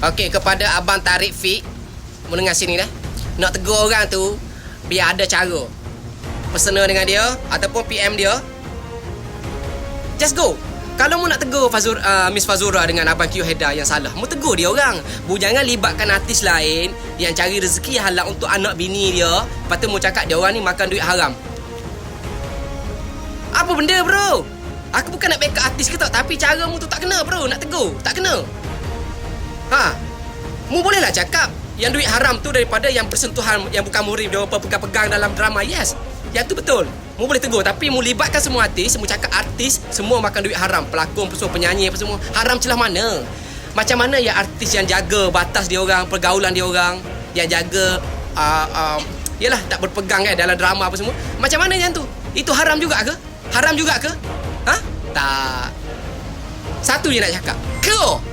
Okey, kepada Abang Tarik Fik, mendengar sini dah. Nak tegur orang tu, biar ada cara. Personal dengan dia ataupun PM dia. Just go. Kalau mu nak tegur Miss Fazura dengan Abang Q Haidar yang salah, mu tegur dia orang. Bu jangan libatkan artis lain yang cari rezeki halal untuk anak bini dia. Lepas tu mu cakap dia orang ni makan duit haram. Apa benda bro? Aku bukan nak backup artis ke tak, tapi cara mu tu tak kena bro. Nak tegur, tak kena. Mu bolehlah cakap yang duit haram tu daripada yang persentuhan yang bukan murid dia pegang-pegang dalam drama. Yes, yang tu betul. Mu boleh tegur, tapi mu libatkan semua artis. Mu cakap artis semua makan duit haram. Pelakon, semua penyanyi apa semua. Haram celah mana? Macam mana ya artis yang jaga batas dia orang, pergaulan dia orang, yang jaga yalah tak berpegang dalam drama apa semua. Macam mana yang tu? Itu haram juga ke? Haram juga ke? Tak. Satu je nak cakap. Go!